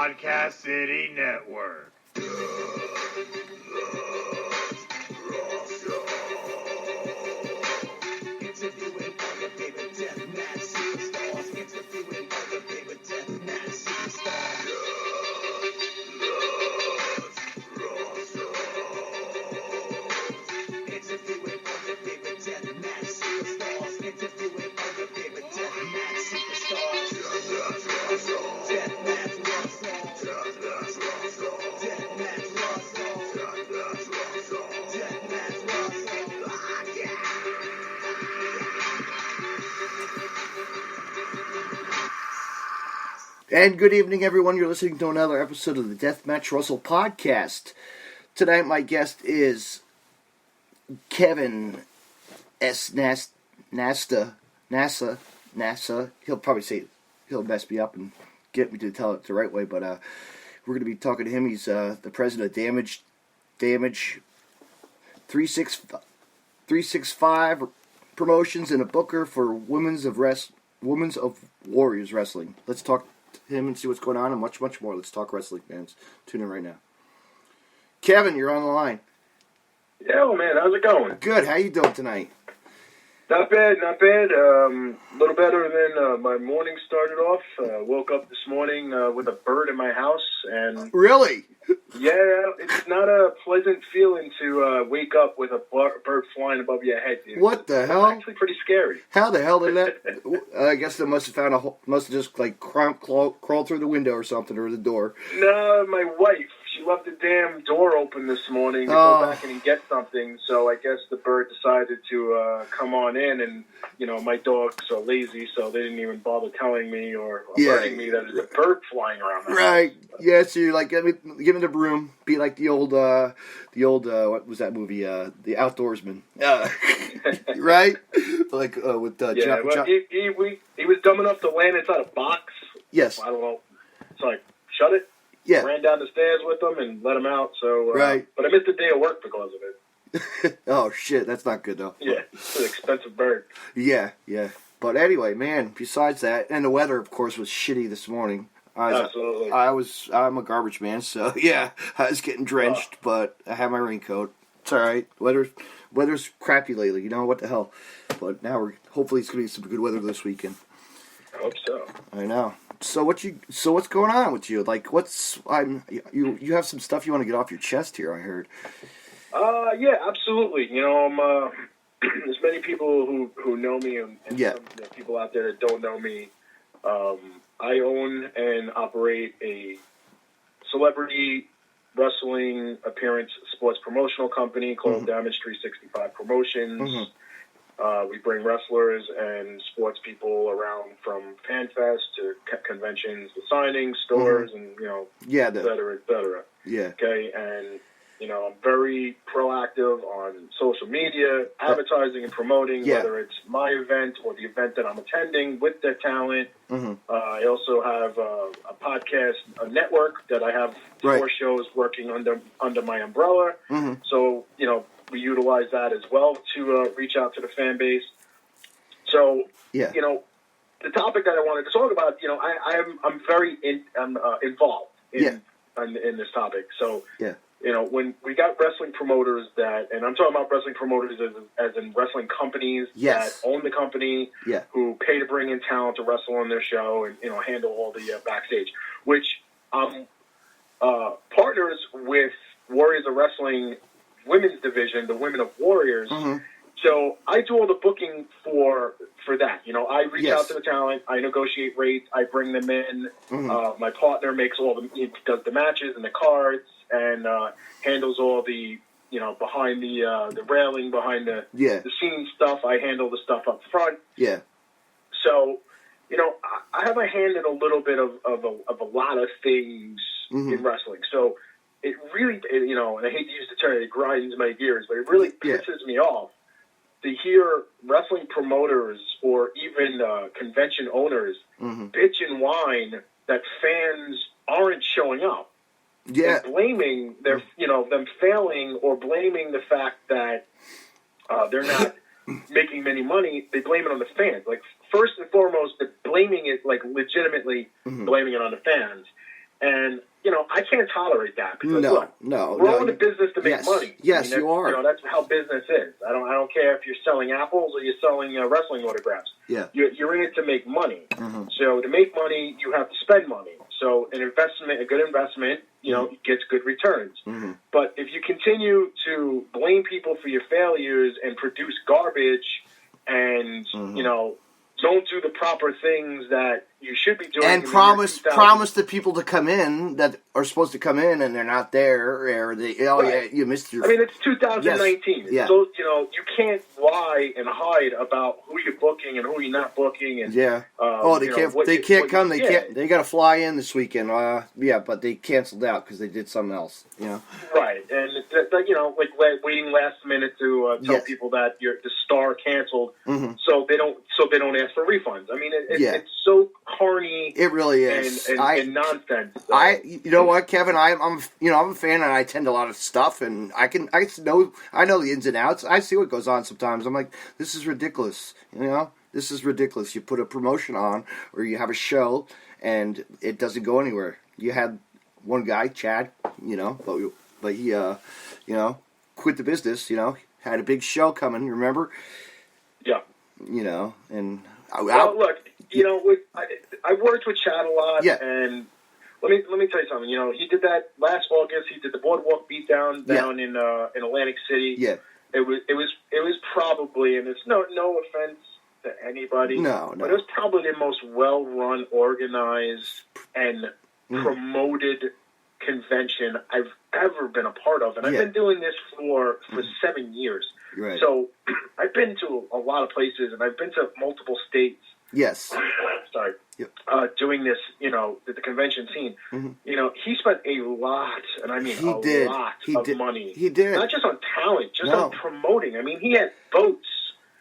Podcast City Network. Interviewing all your favorite deathmatch superstars. Interviewing all your favorite deathmatch superstars. Interviewing all your favorite deathmatch superstars. Interviewing all your favorite deathmatch superstars. Deathmatch rock songs. Deathmatch rock songs. Deathmatch rock songs. Deathmatch rock songs. And good evening, everyone. You're listening to another episode of the Deathmatch Russell podcast. Tonight, my guest is Kevin S. Nasta. He'll probably say, he'll mess me up and get me to tell it the right way, but we're going to be talking to him. He's the president of Damage365 Promotions and a booker for Women's of Warriors Wrestling. Let's talk to him and see what's going on and much, much more. Let's talk wrestling, fans. Tune in right now. Kevin, you're on the line. Yo, man, how's it going? Good. How you doing tonight? Not bad, not bad. A little better than my morning started off. Woke up this morning with a bird in my house, and Really? yeah, it's not a pleasant feeling to wake up with a bird flying above your head, dude. What the hell? It's actually pretty scary. How the hell did that? I guess they must have found must have just like crawled through the window or something, or the door. No, my wife, she left the damn door open this morning to go back and get something, so I guess the bird decided to come on in, and, you know, my dogs are lazy, so they didn't even bother telling me or alerting me that there's a bird flying around the Right. house. Yeah, so you're like, give me the broom. Be like the old, what was that movie? The Outdoorsman. Right? Like, with, Yeah, well, he was dumb enough to land inside a box. Yes. I don't know. So I shut it, Yeah. ran down the stairs with him, and let him out. So, Right. But I missed a day of work because of it. Oh, shit. That's not good, though. Yeah, it's an expensive bird. Yeah. But anyway, man, besides that, and the weather, of course, was shitty this morning. Absolutely. I'm a garbage man, so yeah, I was getting drenched, but I have my raincoat. It's all right. Weather's crappy lately. You know what the hell? But now hopefully it's gonna be some good weather this weekend. I hope so. I know. So what's going on with you? Like, you have some stuff you want to get off your chest here, I heard. Yeah, absolutely. You know, I'm there's many people who know me, and Yeah. some people out there that don't know me. I own and operate a celebrity wrestling appearance sports promotional company called Damage365 Promotions. Mm-hmm. We bring wrestlers and sports people around from fan fest to conventions to signings, stores, and, you know, et cetera, et cetera. Yeah. Okay, and, you know, I'm very proactive on social media, advertising and promoting, whether it's my event or the event that I'm attending with their talent. Mm-hmm. I also have a podcast, a network that I have 4 shows working under my umbrella. Mm-hmm. So, you know, we utilize that as well to reach out to the fan base. So, you know, the topic that I wanted to talk about, you know, I'm very involved in this topic. So, you know, when we got wrestling promoters and I'm talking about wrestling promoters as in wrestling companies that own the company, who pay to bring in talent to wrestle on their show and, you know, handle all the backstage, which partners with Warriors of Wrestling women's division, the Women of Warriors. Mm-hmm. So I do all the booking for that. You know, I reach out to the talent, I negotiate rates, I bring them in. Mm-hmm. My partner he does the matches and the cards and handles all the, you know, behind the railing, behind the scene stuff. I handle the stuff up front. Yeah. So, you know, I have a hand in a little bit of a lot of things in wrestling. So it really, you know, and I hate to use the term, it grinds my gears, but it really pisses me off to hear wrestling promoters or even convention owners bitch and whine that fans aren't showing up. Yeah, and blaming them failing or blaming the fact that they're not making any money. They blame it on the fans. Like, first and foremost, they're blaming it, like, legitimately blaming it on the fans. And, I can't tolerate that. Because, No. we're all in the business to make money. Yes, you are. That's how business is. I don't care if you're selling apples or you're selling wrestling autographs. Yeah. You're in it to make money. Mm-hmm. So to make money, you have to spend money. So a good investment, gets good returns. Mm-hmm. But if you continue to blame people for your failures and produce garbage and, don't do the proper things that you should be doing. And promise the people to come in that are supposed to come in and they're not there, or they, right. you missed your... I mean, it's 2019. Yes. So, you can't lie and hide about who you're booking and who you're not booking. And, they can't come. They can't. They got to fly in this weekend. But they canceled out because they did something else. Right, and like waiting last minute to tell people that the star canceled, so they don't ask for refunds. I mean, it's so corny. It really is, and nonsense. You know what, Kevin? I'm a fan, and I attend a lot of stuff, and I know the ins and outs. I see what goes on sometimes. I'm like, this is ridiculous. This is ridiculous. You put a promotion on, or you have a show, and it doesn't go anywhere. You had one guy, Shad, but he, quit the business. Had a big show coming. Remember? Yeah. And look, I worked with Shad a lot, and let me tell you something. He did that last August. He did the Boardwalk Beatdown down in Atlantic City. Yeah. It was probably, and it's no offense to anybody, but it was probably the most well-run, organized, and promoted convention I've ever been a part of, and I've been doing this for 7 years. Right. So I've been to a lot of places, and I've been to multiple states. Yes. Sorry. Yep. Doing this, the convention scene. Mm-hmm. He spent a lot, and I mean lot of money. He did. Not just on talent, just on promoting. I mean, he had boats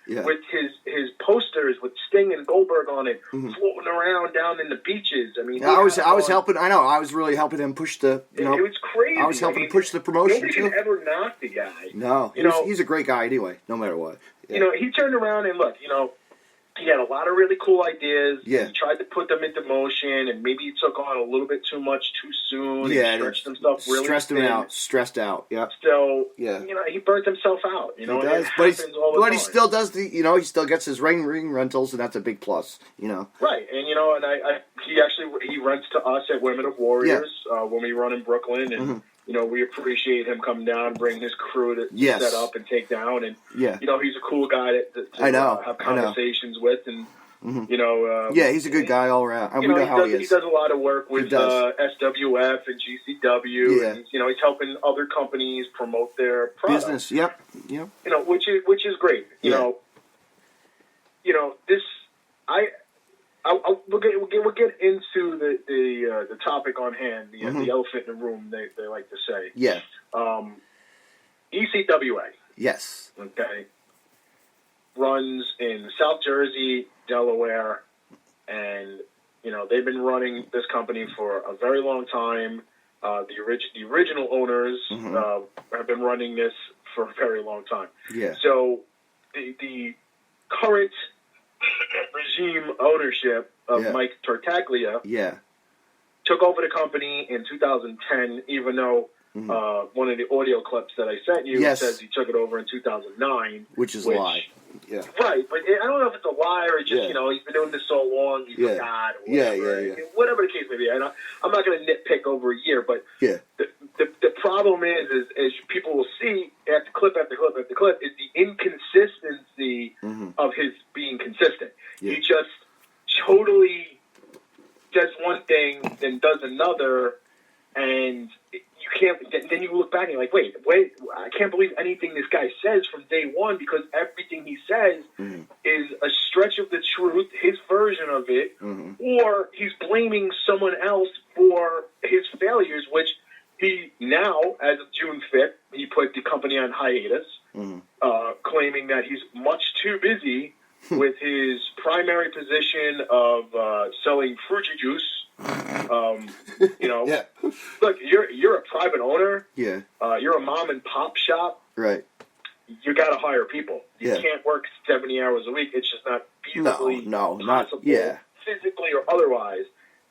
with his posters with Sting and Goldberg on it, floating around down in the beaches. I mean, I was helping. I know. I was really helping him push the. It was crazy. I was helping push the promotion. Nobody can ever knock the guy. No, he's a great guy anyway. No matter what. Yeah. He turned around and look. He had a lot of really cool ideas. Yeah. He tried to put them into motion, and maybe he took on a little bit too much too soon. Yeah, and stretched himself really stressed out. Yeah. So yeah, he burnt himself out. He does, but he still does he still gets his ring rentals, and that's a big plus. Right, and he rents to us at Women of Warriors when we run in Brooklyn, and. We appreciate him coming down, bring his crew to set up and take down, and he's a cool guy to have conversations with, and he's a good guy all around. We know how he is. He does a lot of work with SWF and GCW, and he's helping other companies promote their products. Business. Yep. Which is great. We'll get into the topic on hand, the elephant in the room, they like to say. Yeah. ECWA. Yes. Okay. Runs in South Jersey, Delaware, and they've been running this company for a very long time. The original owners have been running this for a very long time. Yeah. So the current regime ownership of Mike Tartaglia took over the company in 2010, even though one of the audio clips that I sent you says he took it over in 2009. Which is a lie. Yeah. Right, but I don't know if it's a lie or just, he's been doing this so long, he forgot. Or whatever. Whatever the case may be. I'm not going to nitpick over a year, but the problem is people will see after clip after clip after clip is the inconsistency of his being consistent. Yeah. He just totally does one thing, then does another, and you can't. Then you look back and you're like, wait, I can't believe anything this guy says from day one, because everything he says is a stretch of the truth, his version of it, or he's blaming someone else for his failures, which he now, as of June 5th, he put the company on hiatus, claiming that he's much too busy with his primary position of selling fruit juice. Look, you're a private owner. Yeah. You're a mom and pop shop. Right. You got to hire people. You can't work 70 hours a week. It's just not feasibly possible, physically or otherwise.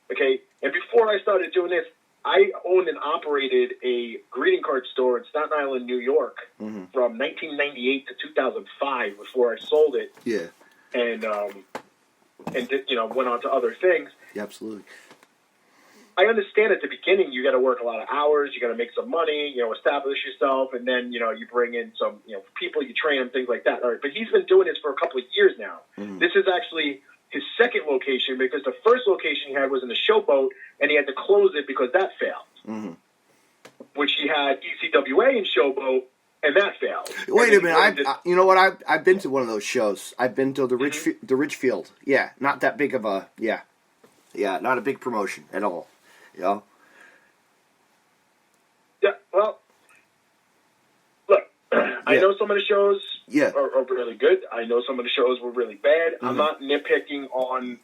Okay. And before I started doing this, I owned and operated a greeting card store in Staten Island, New York, from 1998 to 2005 before I sold it. Yeah. And did, went on to other things. Yeah, absolutely. I understand at the beginning you got to work a lot of hours, you got to make some money, establish yourself, and then you bring in some people, you train them, things like that. All right, but he's been doing this for a couple of years now. This is actually his second location because the first location he had was in the Showboat, and he had to close it because that failed. Which he had ECWA in Showboat, and that failed. Wait a minute, you know what? I've been to one of those shows. I've been to the Ridgefield. Yeah, not that big of a not a big promotion at all. Yeah, well, look, I know some of the shows are really good. I know some of the shows were really bad. I'm not nitpicking on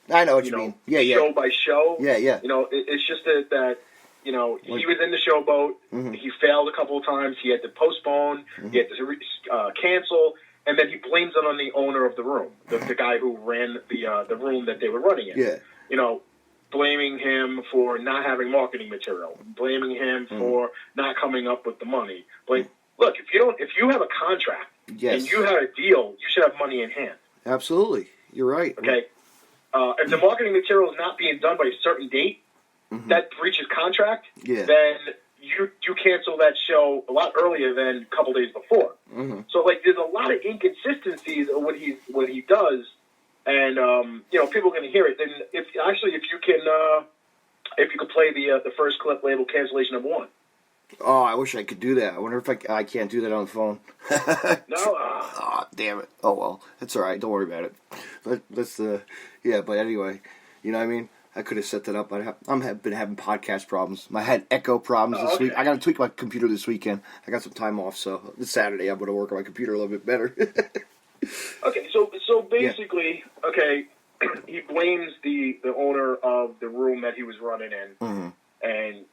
I know what you mean. Show by show. It's just that he was in the Showboat. He failed a couple of times. He had to postpone. He had to cancel. And then he blames it on the owner of the room, the guy who ran the room that they were running in. Blaming him for not having marketing material, blaming him for not coming up with the money. Look, if you have a contract and you have a deal, you should have money in hand. Absolutely, you're right. Okay, if the marketing material is not being done by a certain date, that breaches contract. Then you cancel that show a lot earlier than a couple days before. So there's a lot of inconsistencies of what he does. And people are going to hear it. Then if you could play the first clip labeled cancellation number 1. Oh, I wish I could do that. I wonder if I can't do that on the phone. No. Oh, damn it. Oh well, that's all right. Don't worry about it. Let's But anyway, you know what I mean. I could have set that up. I've been having podcast problems. I had echo problems this week. I got to tweak my computer this weekend. I got some time off, so this Saturday I'm going to work on my computer a little bit better. Okay, so basically, he blames the owner of the room that he was running in, and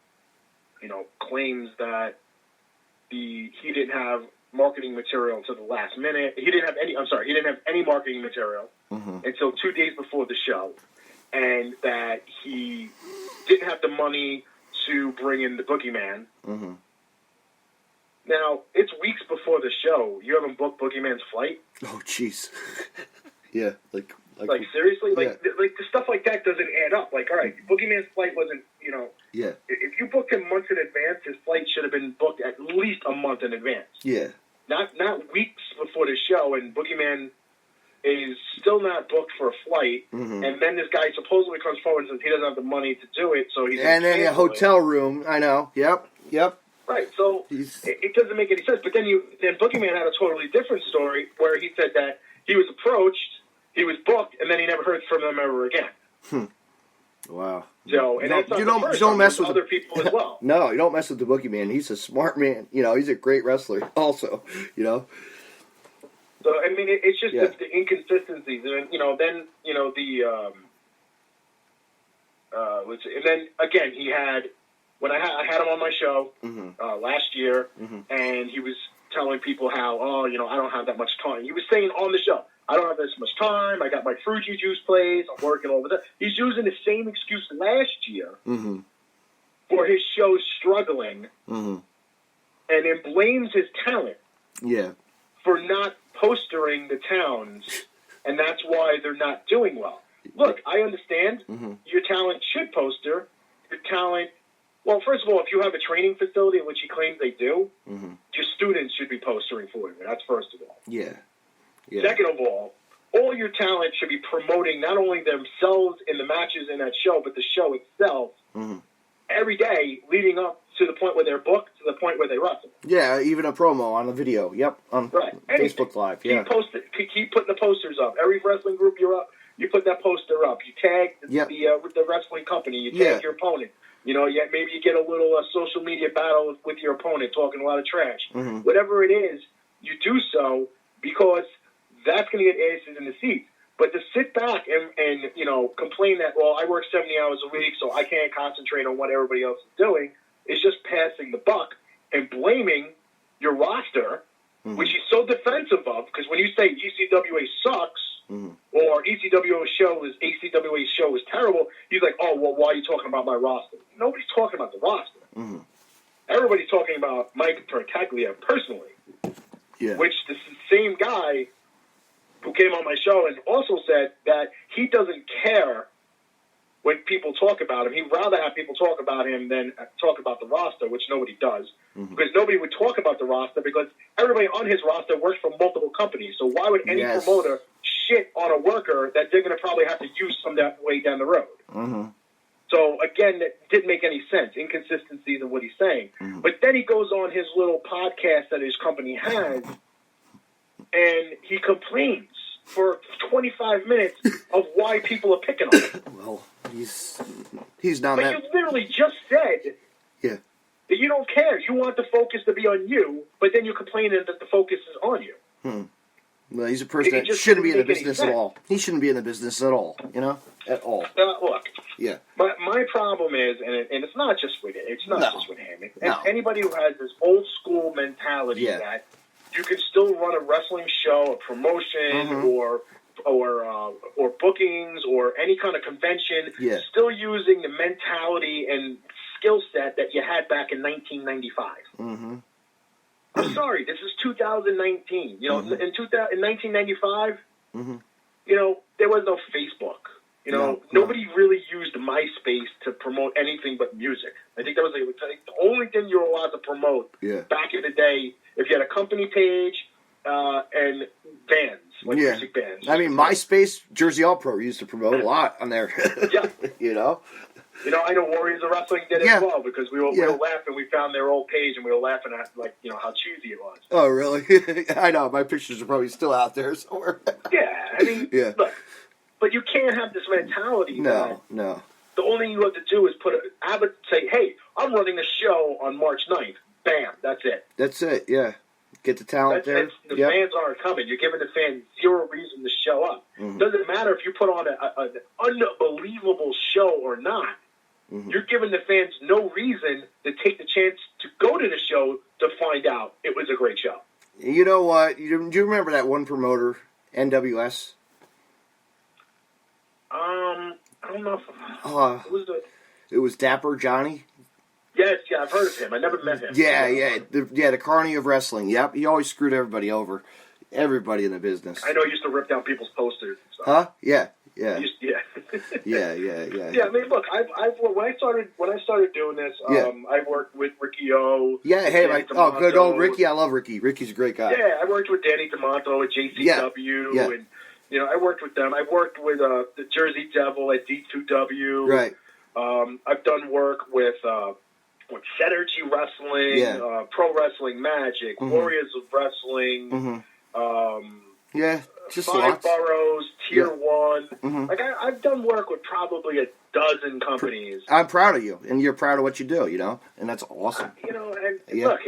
claims that he didn't have marketing material until the last minute. He didn't have any marketing material until 2 days before the show, and that he didn't have the money to bring in the boogeyman. Now, it's weeks before the show. You haven't booked Boogeyman's flight? Oh, jeez. Yeah, like seriously? The stuff like that doesn't add up. All right, Boogeyman's flight wasn't, if you booked him months in advance, his flight should have been booked at least a month in advance. Yeah. Not weeks before the show, and Boogeyman is still not booked for a flight, and then this guy supposedly comes forward and says he doesn't have the money to do it, so he's and then a hotel room, I know, yep. Right, so it doesn't make any sense. But then Boogeyman had a totally different story where he said that he was approached, he was booked, and then he never heard from them ever again. Wow. So, and that's not you the first. don't mess with other people as well. No, you don't mess with the Boogeyman. He's a smart man. He's a great wrestler also, So, I mean, it's just the inconsistencies. And, and then, again, he had... When I had him on my show last year, and he was telling people how, I don't have that much time. He was saying on the show, I don't have this much time. I got my fruity juice place. I'm working over there. He's using the same excuse last year for his show struggling, and then blames his talent for not postering the towns, and that's why they're not doing well. Look, I understand your talent should poster. Your talent... Well, first of all, if you have a training facility, which he claims they do, your students should be postering for you. That's first of all. Yeah. Second of all your talent should be promoting not only themselves in the matches in that show, but the show itself every day leading up to the point where they're booked, to the point where they wrestle. Yeah, even a promo on the video. Yep, on Facebook Live. Yeah. Keep putting the posters up. Every wrestling group you're up, you put that poster up. You tag the wrestling company. You tag your opponent. Maybe you get a little social media battle with your opponent, talking a lot of trash. Whatever it is, you do so because that's going to get asses in the seats. But to sit back and complain that, well, I work 70 hours a week, so I can't concentrate on what everybody else is doing, is just passing the buck and blaming your roster, which he's so defensive of, because when you say ECWA sucks, or ACWA's show was terrible, he's like, oh, well, why are you talking about my roster? Nobody's talking about the roster. Everybody's talking about Mike Tartaglia personally, which this same guy who came on my show and also said that he doesn't care when people talk about him. He'd rather have people talk about him than talk about the roster, which nobody does. Because nobody would talk about the roster because everybody on his roster works for multiple companies. So why would any promoter shit on a worker that they're going to probably have to use some that way down the road? So, again, it didn't make any sense. Inconsistencies in what he's saying. But then he goes on his little podcast that his company has, and he complains for 25 minutes of why people are picking on him. Well, he's not. But you literally just said that you don't care. You want the focus to be on you, but then you're complaining that the focus is on you. Well, he's a person that shouldn't be in the business at all. He shouldn't be in the business at all. You know, at all. Look. Yeah. But my problem is, and it's not just with it. It's not just with him. And anybody who has this old school mentality that you can still run a wrestling show, a promotion, or bookings, or any kind of convention, still using the mentality and skill set that you had back in 1995. I'm sorry, this is 2019. You know, in 1995, you know, there was no Facebook. You know, nobody really used MySpace to promote anything but music. I think that was the only thing you were allowed to promote back in the day. If you had a company page and bands, like music bands. I mean, MySpace, Jersey All Pro used to promote a lot on there. You know? You know, I know Warriors of Wrestling did as well because we were laughing. We found their old page and we were laughing at, like, you know, how cheesy it was. Oh, really? I know. My pictures are probably still out there somewhere. I mean, look. But you can't have this mentality. No. The only thing you have to do is say, hey, I'm running a show on March 9th. Bam, that's it. That's it, Get the talent there. The fans aren't coming. You're giving the fans zero reason to show up. Doesn't matter if you put on an unbelievable show or not. You're giving the fans no reason to take the chance to go to the show to find out it was a great show. You know what? Do you remember that one promoter, NWS? I don't know if it was Dapper Johnny. Yes, I've heard of him. I never met him. The Carney of Wrestling. Yep, he always screwed everybody over. Everybody in the business. I know he used to rip down people's posters and stuff. Huh? Yeah. Yeah. Yeah. I mean, look, when I started doing this, I worked with Ricky O. Yeah, hey, good old Ricky. I love Ricky. Ricky's a great guy. Yeah, I worked with Danny DeMonto at JCW, and you know, I worked with them. I worked with the Jersey Devil at D2W. Right. I've done work with Synergy Wrestling, Pro Wrestling Magic, Warriors of Wrestling. Just Five lots. boroughs, Tier 1. Like I've done work with probably a dozen companies. I'm proud of you, and you're proud of what you do, you know, and that's awesome. You know, and look,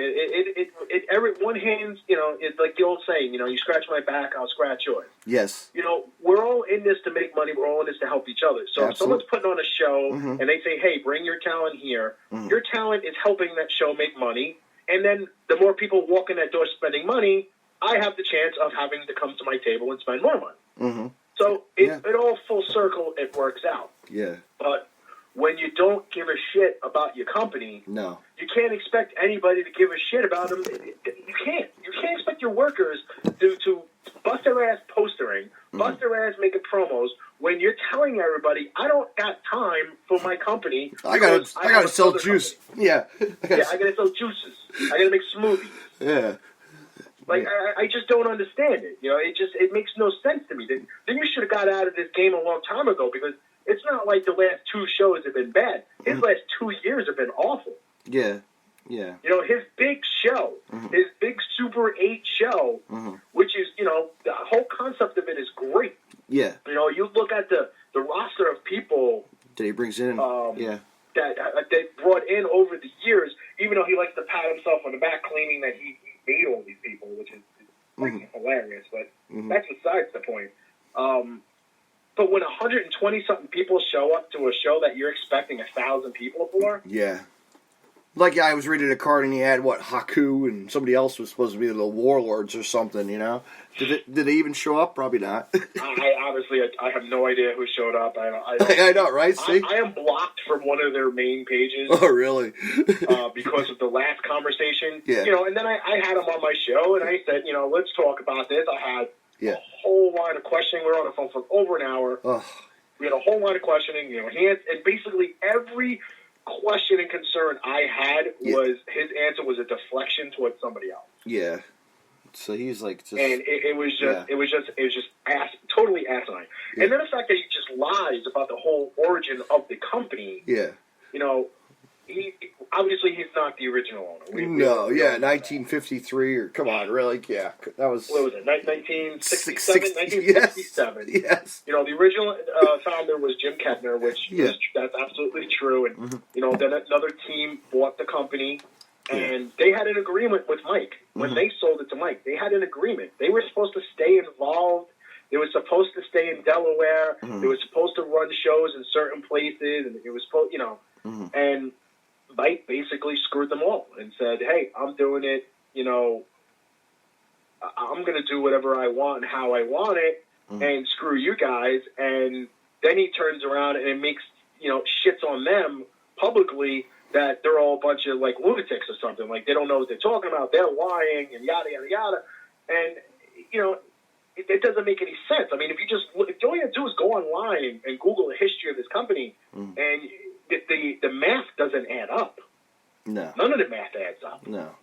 every one hand, you know, it's like the old saying, you know, you scratch my back, I'll scratch yours. Yes. You know, we're all in this to make money. We're all in this to help each other. So if someone's putting on a show and they say, hey, bring your talent here, your talent is helping that show make money. And then the more people walk in that door spending money, I have the chance of having to come to my table and spend more money. So it all full circle, it works out. Yeah. But when you don't give a shit about your company, you can't expect anybody to give a shit about them. You can't. You can't expect your workers to bust their ass postering, bust their ass making promos when you're telling everybody, I don't got time for my company. I gotta sell juice. Company. I gotta sell juices. I gotta make smoothies. Yeah. Like, I just don't understand it. You know, it makes no sense to me. Then you should have got out of this game a long time ago because it's not like the last two shows have been bad. His last 2 years have been awful. Yeah. You know, his big show, his big Super 8 show, which is, you know, the whole concept of it is great. Yeah. You know, you look at the roster of people that he brings in, that they brought in over the years, even though he likes to pat himself on the back claiming that he made all these people, which is hilarious, but that's besides the point. But when 120-something people show up to a show that you're expecting 1,000 people for, Like, I was reading a card and he had, Haku, and somebody else was supposed to be the Warlords or something, you know? Did they even show up? Probably not. I have no idea who showed up. I know, right? See? I am blocked from one of their main pages. Oh, really? Because of the last conversation. Yeah. You know, and then I had him on my show, and I said, you know, let's talk about this. I had a whole line of questioning. We were on the phone for over an hour. Oh. We had a whole line of questioning. You know, and basically every question and concern I had was his answer was a deflection towards somebody else. Yeah. So he's like just, and it was just totally asinine. Yeah. And then the fact that he just lies about the whole origin of the company. Yeah. You know, obviously he's not the original owner. 1953 or come on, really? Yeah, that was. What was it? 1967. 1967. Yes. You know, the original founder was Jim Kettner, which that's absolutely true. And you know, then another team bought the company. And they had an agreement with Mike. When they sold it to Mike, they had an agreement. They were supposed to stay involved. They were supposed to stay in Delaware. They were supposed to run shows in certain places. And it was supposed, you know. And Mike basically screwed them all and said, hey, I'm doing it, you know, I'm going to do whatever I want and how I want it and screw you guys. And then he turns around and makes, you know, shits on them publicly that they're all a bunch of, like, lunatics or something. Like, they don't know what they're talking about. They're lying and yada, yada, yada. And, you know, it doesn't make any sense. I mean, if all you have to do is go online and Google the history of this company and the math doesn't add up. No. None of the math adds up. No.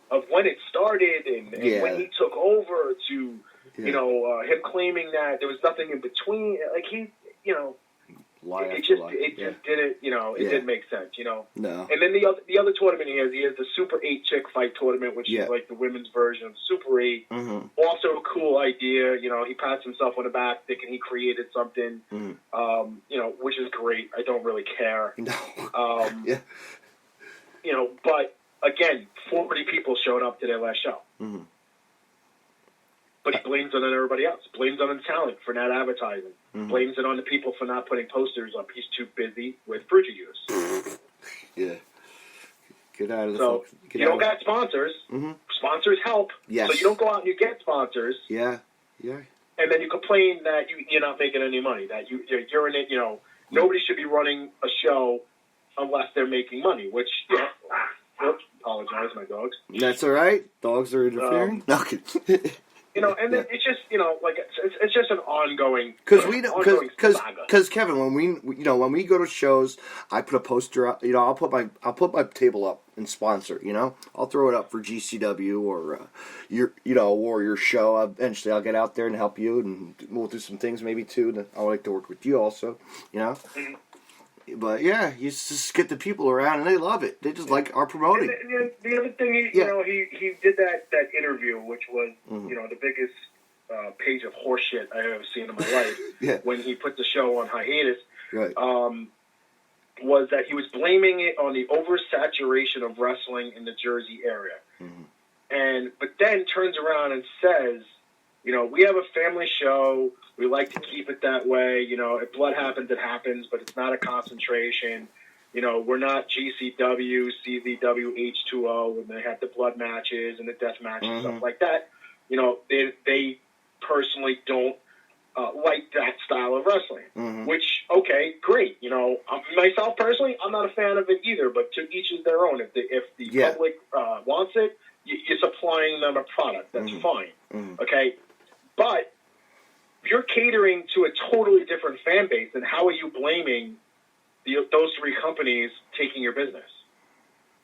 Of when it started and when he took over to, you know, him claiming that there was nothing in between. Like, he, you know, it just didn't, you know, it didn't make sense, you know. No. And then the other tournament he has the Super 8 Chick Fight Tournament, which is like the women's version of Super 8. Also a cool idea, you know. He pats himself on the back thinking he created something, you know, which is great. I don't really care. No. You know, but again, 40 people showed up to their last show. But he blames it on everybody else. Blames it on the talent for not advertising. Blames it on the people for not putting posters up. He's too busy with fruit use. Yeah. Get out of the. So you don't got sponsors. Sponsors help. Yes. So you don't go out and you get sponsors. Yeah. And then you complain that you're not making any money. That you're in it. You know, nobody should be running a show unless they're making money. Which, you know, oops, apologize, my dogs. That's all right. Dogs are interfering. No. You know, and then it's just, you know, like it's just an ongoing because Kevin, when we go to shows, I put a poster up. You know, I'll put my table up and sponsor. You know, I'll throw it up for GCW or your show. Eventually, I'll get out there and help you, and we'll do some things maybe too. And I would like to work with you also. You know. But yeah, you just get the people around and they love it. They just like our promoting. And the other thing, you know, he did that interview, which was you know, the biggest page of horseshit I've ever seen in my life. When he put the show on hiatus, was that he was blaming it on the oversaturation of wrestling in the Jersey area, but then turns around and says, you know, we have a family show. We like to keep it that way. You know, if blood happens, it happens, but it's not a concentration. You know, we're not GCW, CZW, H2O, when they have the blood matches and the death matches and stuff like that. You know, they personally don't like that style of wrestling, which, okay, great. You know, myself personally, I'm not a fan of it either, but to each is their own. If the public wants it, you're supplying them a product. That's fine. Okay? But you're catering to a totally different fan base, and how are you blaming those three companies taking your business?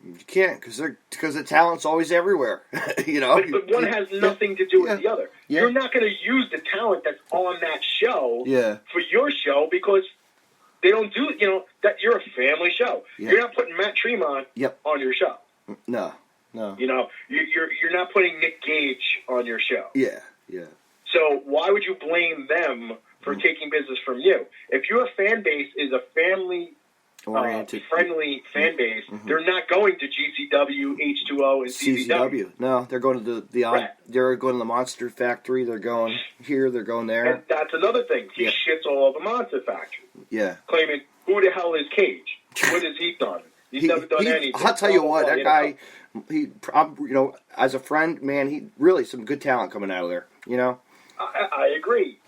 You can't, because the talent's always everywhere. You know, but one has nothing to do with the other. You're not going to use the talent that's on that show for your show because they don't do. You know, that you're a family show. You're not putting Matt Tremont on your show. No. You know, you're not putting Nick Gage on your show. Yeah. So why would you blame them for taking business from you? If your fan base is a family friendly fan base, they're not going to GCW, H2O, and CZW. No, they're going to they're going to the Monster Factory. They're going here. They're going there. And that's another thing. He shits all over Monster Factory. Yeah. Claiming, who the hell is Cage? What has he done? He's never done anything. I'll tell you what, that guy, as a friend, man, he really some good talent coming out of there. I agree.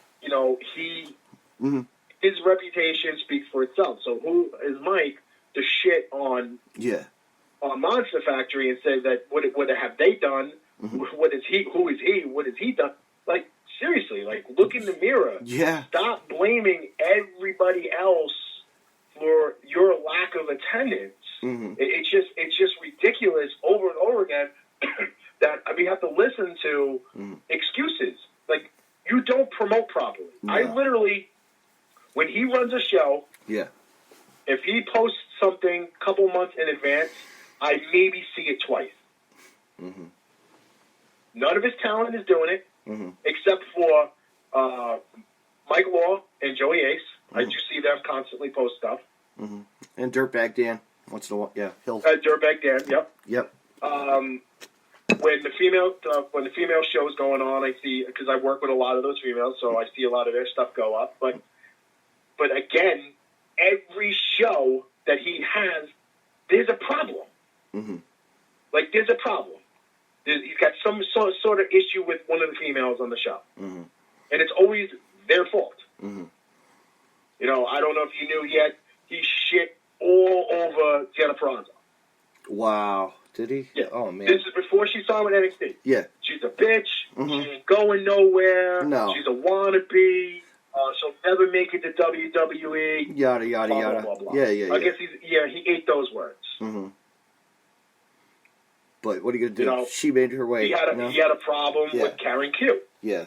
His reputation speaks for itself. So who is Mike to shit on Monster Factory and say that what have they done? What is he? Who is he? What has he done? Like seriously, like look in the mirror. Yeah. Stop blaming everybody else for your lack of attendance. It's just ridiculous over and over again that we have to listen to excuses. Like you don't promote properly. No. I literally, when he runs a show, if he posts something a couple months in advance, I maybe see it twice. None of his talent is doing it, except for Mike Law and Joey Ace. I do see them constantly post stuff. And Dirtbag Dan, once in a while, he'll. Dirtbag Dan, Yep. When the female show is going on, I see, because I work with a lot of those females, so I see a lot of their stuff go up. But again, every show that he has, there's a problem. Like there's a problem. He's got some sort of issue with one of the females on the show, and it's always their fault. I don't know if you knew yet. He shit all over Jenna Pranzo. Wow. Did he? Yeah. Oh, man. This is before she signed with NXT. Yeah. She's a bitch. She ain't going nowhere. No. She's a wannabe. She'll never make it to WWE. Yada, yada, blah, yada. Blah, blah, blah. Yeah. I guess he ate those words. But what are you going to do? She made her way. He had a problem with Karen Q. Yeah.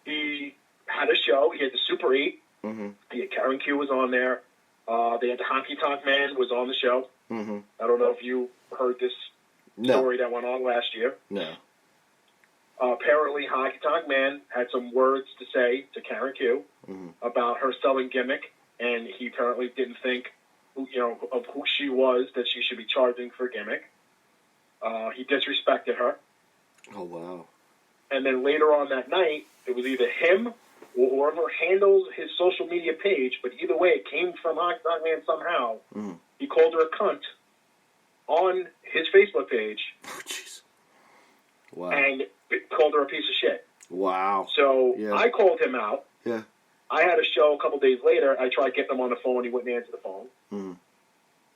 He had a show. He had the Super 8. Karen Q was on there. They had the Honky Tonk Man was on the show. I don't know if you heard this story that went on last year. No. Apparently, Honky Tonk Man had some words to say to Karen Q about her selling gimmick, and he apparently didn't think, of who she was, that she should be charging for gimmick. He disrespected her. Oh, wow. And then later on that night, it was either him or whoever handles his social media page, but either way, it came from Honky Tonk Man somehow. He called her a cunt on his Facebook page. Oh, jeez. Wow. And called her a piece of shit. Wow. So I called him out. Yeah. I had a show a couple days later. I tried getting him on the phone. He wouldn't answer the phone.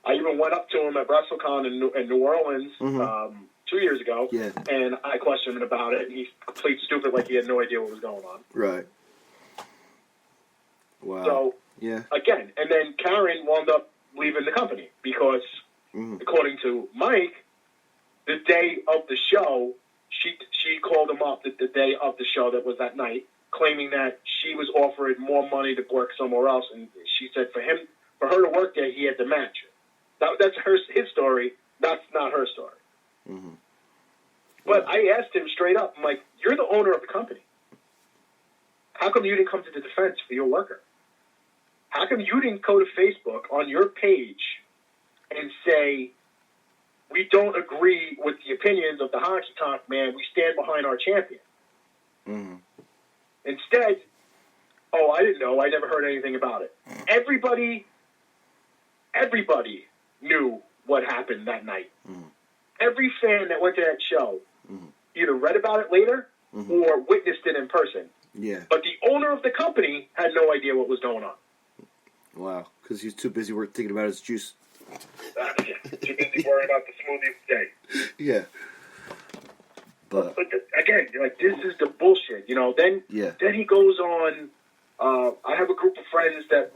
I even went up to him at WrestleCon in New Orleans 2 years ago, and I questioned him about it, and he played stupid like he had no idea what was going on. Right. Wow. So, again, and then Karen wound up leaving the company because, according to Mike, the day of the show, she called him up the day of the show that was that night, claiming that she was offered more money to work somewhere else, and she said for her to work there, he had to match her. That's his story. That's not her story. But I asked him straight up, I'm like, you're the owner of the company. How come you didn't come to the defense for your worker? How come you didn't go to Facebook on your page and say, we don't agree with the opinions of the Honky Tonk Man, we stand behind our champion? Instead, I didn't know, I never heard anything about it. Everybody knew what happened that night. Every fan that went to that show either read about it later or witnessed it in person. Yeah. But the owner of the company had no idea what was going on. Wow, because he's too busy thinking about his juice. Too busy worrying about the smoothie of the day. Yeah. But again, like, this is the bullshit, Then he goes on. I have a group of friends that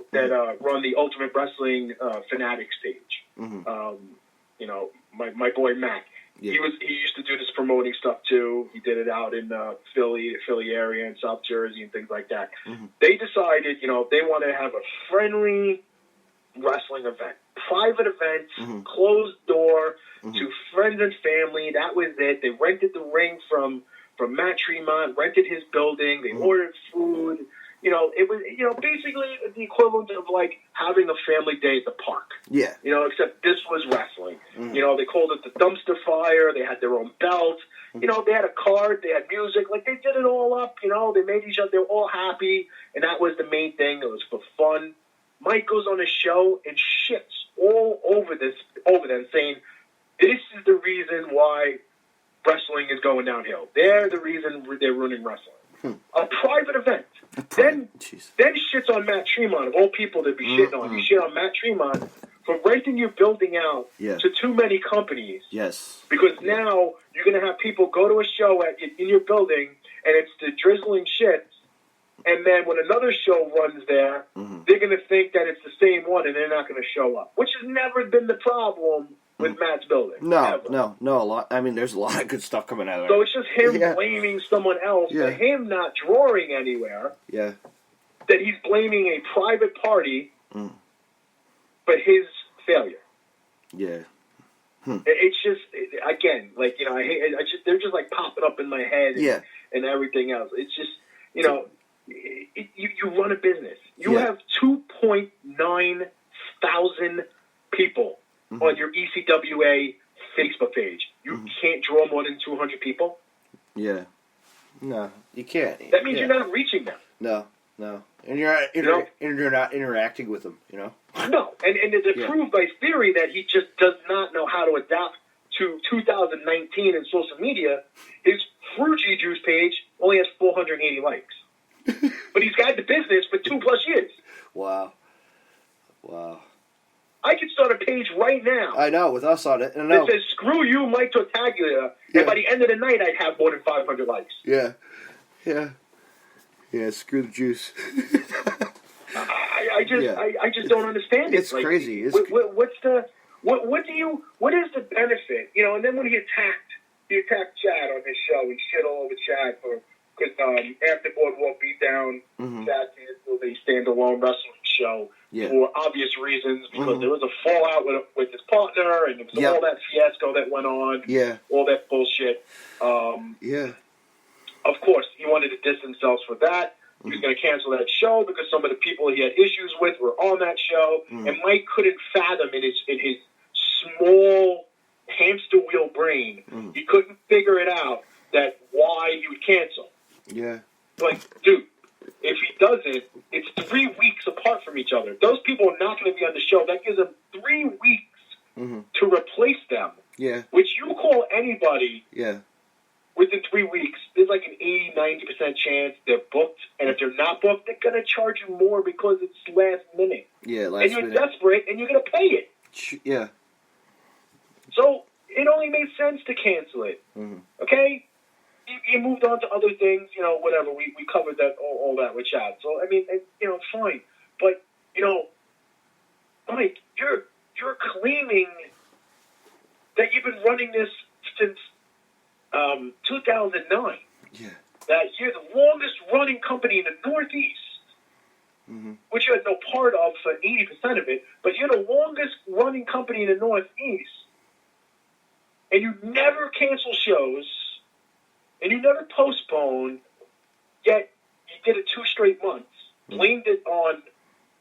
run the Ultimate Wrestling Fanatics page. My boy Matt. Yeah. He used to do this promoting stuff too. He did it out in Philly area and South Jersey and things like that. They decided, they want to have a friendly wrestling event, private event, closed door to friends and family. That was it. They rented the ring from Matt Tremont, rented his building. They ordered food. It was, basically the equivalent of like having a family day at the park. Yeah. Except this was wrestling. They called it the dumpster fire. They had their own belt. They had a card. They had music. Like, they did it all up. They made each other. They were all happy. And that was the main thing. It was for fun. Mike goes on a show and shits all over them, saying this is the reason why wrestling is going downhill. They're the reason they're ruining wrestling. A private event. Then shits on Matt Tremont, of all people to be shitting on. You shit on Matt Tremont for renting your building out to too many companies. Yes. Because now you're going to have people go to a show in your building, and it's the drizzling shit. And then when another show runs there, they're going to think that it's the same one, and they're not going to show up. Which has never been the problem with Matt's building. No. A lot. I mean, there's a lot of good stuff coming out of there. So it's just him blaming someone else for him not drawing anywhere. Yeah. That he's blaming a private party for his failure. Yeah. It's just, again, like, you know, they're just like popping up in my head and everything else. It's just, you know, you run a business. You have 2.9 thousand people on your ECWA Facebook page. You can't draw more than 200 people? Yeah. No, you can't. That means you're not reaching them. No. And you're not interacting with them, you know? No. And to prove by theory that he just does not know how to adapt to 2019 and social media, his Fruity Juice page only has 480 likes. But he's got the business for 2+ years. Wow. I could start a page right now. I know, with us on it. That says, screw you, Mike Tartaglia. And by the end of the night, I'd have more than 500 likes. Yeah, screw the juice. I just don't understand it. It's like, crazy. What is the benefit? You know, and then when he attacked Shad on his show, he shit all over Shad because after Boardwalk Beatdown, Shad canceled a standalone wrestling show for obvious reasons because there was a fallout with his partner and there was all that fiasco that went on, all that bullshit. Of course, he wanted to distance himself for that. He was going to cancel that show because some of the people he had issues with were on that show, and Mike couldn't fathom in his small hamster wheel brain, he couldn't figure it out that why he would cancel. Yeah. Like, dude, if he doesn't, it's 3 weeks apart from each other. Those people are not going to be on the show. That gives him 3 weeks to replace them. Yeah. Which you call anybody. Yeah. Within 3 weeks, there's like an 80-90% chance they're booked. And if they're not booked, they're going to charge you more because it's last minute. Yeah, last minute. And you're desperate, and you're going to pay it. Yeah. So it only made sense to cancel it. Okay? He moved on to other things, you know, whatever. We covered that all that with Shad. So, I mean, you know, fine. But, you know, Mike, you're claiming that you've been running this since 2009. Yeah. That you're the longest running company in the Northeast, which you had no part of for 80% of it, but you're the longest running company in the Northeast, and you never cancel shows, and you never postpone, yet you did it 2 straight months, blamed it on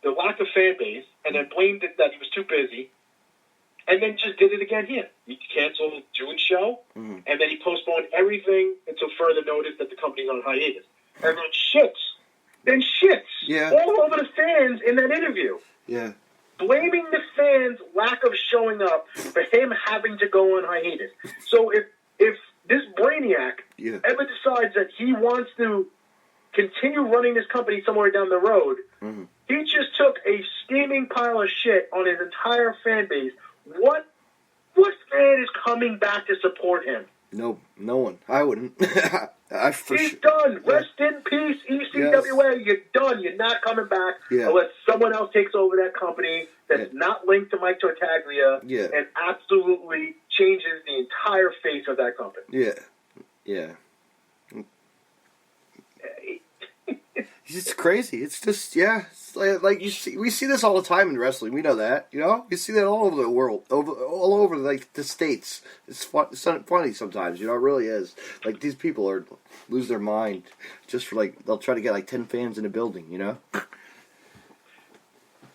the lack of fan base, and then blamed it that he was too busy, and then just did it again here. He canceled June's show, and then he postponed everything until further notice that the company's on hiatus. And then shits all over the fans in that interview. Yeah. Blaming the fans' lack of showing up for him having to go on hiatus. So if this brainiac ever decides that he wants to continue running this company somewhere down the road, he just took a steaming pile of shit on his entire fan base. What fan is coming back to support him? No one. I wouldn't. He's done. Rest in peace, ECWA. You're done. You're not coming back unless someone else takes over that company that's not linked to Mike Tartaglia and absolutely changes the entire face of that company. Yeah. It's crazy. It's just, it's like we see this all the time in wrestling. We know that, you know. You see that all over the world, all over like the states. It's funny sometimes, you know. It really is. Like these people lose their mind just for they'll try to get like 10 fans in a building, you know.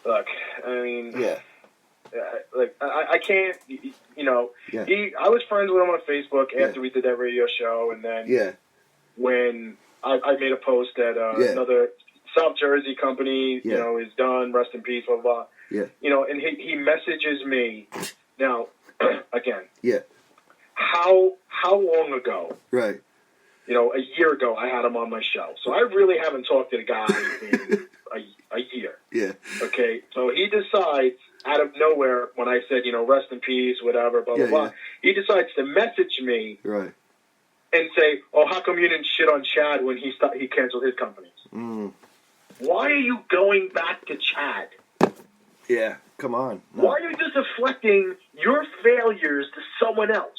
Look, I mean, I can't, you know. I was friends with him on Facebook after we did that radio show, and then when I made a post that another South Jersey company, you know, is done. Rest in peace, blah, blah. Yeah. You know, and he messages me now. Again. Yeah. How long ago? Right. You know, a year ago, I had him on my show. So I really haven't talked to the guy in a year. Yeah. Okay, so he decides out of nowhere when I said, you know, rest in peace, whatever, blah, blah, blah. Yeah. He decides to message me Right. and say, oh, how come you didn't shit on Shad when he canceled his companies? Mm. Why are you going back to Chad? Yeah. Come on. No. Why are you just deflecting your failures to someone else?